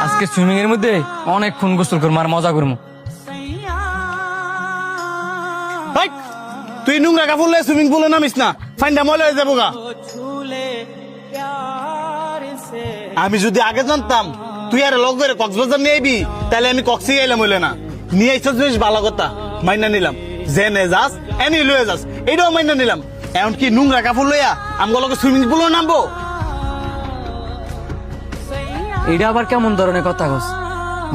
আজকে সুইমিং এর মধ্যে অনেকক্ষণ গোসল করবো আর মজা করবো। তুই নোংরা কাপড় লয়ে সুইমিং পুলে নামিস না, ফাইনটা ময়লা হয়ে যাবো গা। আমি যদি আগে জানতাম তুই আর লগ করে কক্সবাজার নিয়ে আইবি, তাহলে আমি কক্সি এলাম হইলে না। নিয়ে আইসস বেশ ভালো কথা, মাইনা নিলাম। জেনে যাস এনি লয়ে যাস, এটাও মাইনা নিলাম। এখন কি নোংরা কাপড় লইয়া আমগুলোকে সুইমিং পুলে নামবো? এটা আবার কেমন ধরনের কথা কস?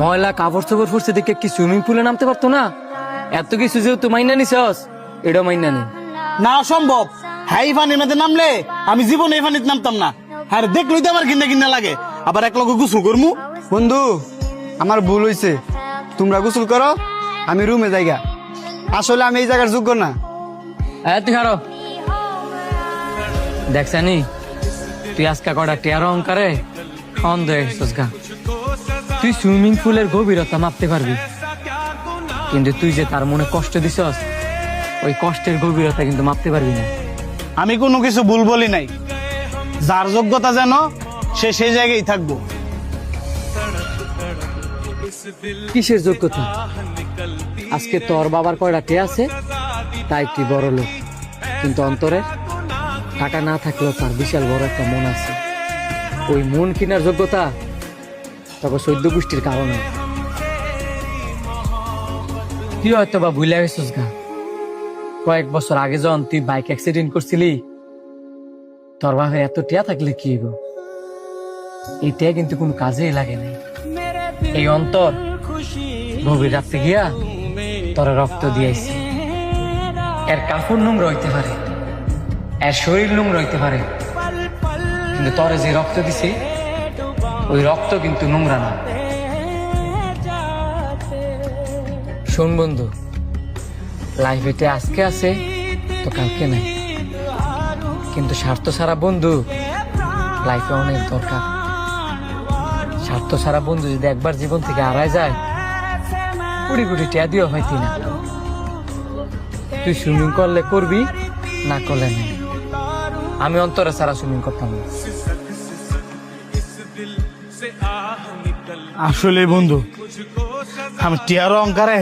ময়লা কাপড় চোপড় ফুরছে দেখে কি সুইমিং পুলে নামতে পারতো না? এত কিছু যেহেতু মাইনা নিছস, এটাও মাইনা নি। না অসম্ভব, হ্যাঁ এই পানির মধ্যে নামলে আমি জীবনে এই পানিতে নামতাম না। হ্যাঁ দেখলই তো আমার কিনা কিনা লাগে, আবার এক লগে গোসল করমু। বন্ধু আমার ভুল হয়েছে, তোমরা গোসল করো, আমি রুমে যাইগা। আসলে আমি এই জায়গার যোগ্য না। তুই হারো দেখছানি, তুই আজকে কটা টিয়ার অহংকারে অন্ধ হয়ে গেছিস গা। তুই সুইমিং পুলের গভীরতা মাপতে পারবি, কিন্তু তুই যে তার মনে কষ্ট দিছস, ওই কষ্টের গভীরতা কিন্তু মাপতে পারবি না। আমি কোনো কিছু ভুল বলি নাই, যার যোগ্যতা যেন সে সেই জায়গায় থাকবো। কিসের যোগ্যতা? আজকে তোর বাবার কয়টা টিয়া আছে, তাই তুই বড় লোক, কিন্তু অন্তরে টাকা না থাকলেও তার বিশাল বড় একটা মন আছে। ওই মন কিনার যোগ্যতা তখন 14 গোষ্ঠীর কারণে। তুই হয়তো বা ভুলে গেছিস গা, কয়েক বছর আগে যখন তুই বাইক অ্যাক্সিডেন্ট করছিলি, তোর বাপের এত টিয়া থাকলে কি হইব? এই টিয়া কিন্তু কোনো কাজেই লাগে নাই। এই অন্তর গভীর রাখতে গিয়া তোর রক্ত দিয়েছি। এর কাপড় নোংরা হইতে পারে, এর শরীর নোংরা হইতে পারে, কিন্তু তোরে যে রক্ত দিছে, ওই রক্ত কিন্তু নোংরা না। শোন বন্ধু, লাইফে আজকে আছে তো কালকে নাই, কিন্তু স্বার্থ ছাড়া বন্ধু লাইফে অনেক দরকার। স্বার্থ ছাড়া বন্ধু যদি একবার জীবন থেকে হারায় যায়, কোটি কোটি টিয়া দিও হয়তি না। তুই সুইমিং করলে করবি, না করলে নেই। আমি অন্তরে ছাড়া সুইমিং করতাম না। আসলে বন্ধু, আমি টিয়ার অহংকারে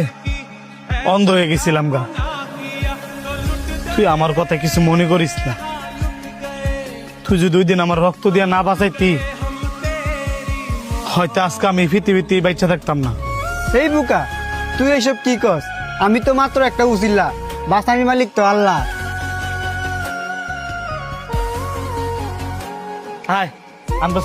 অন্ধ হয়ে গেছিলাম গা। তুই আমার কথা কিছু মনে করিস না। তুই যদি 2 দিন আমার রক্ত দিয়া না বাঁচাইতি, হয়তো আজকে আমি পৃথিবীতে বাচ্চা থাকতাম না। এই বুকা, তুই এইসব কি কস? আমি তো মাত্র একটা উচিল্লা, বাসানি মালিক তো আল্লাহ। হাই, আমরা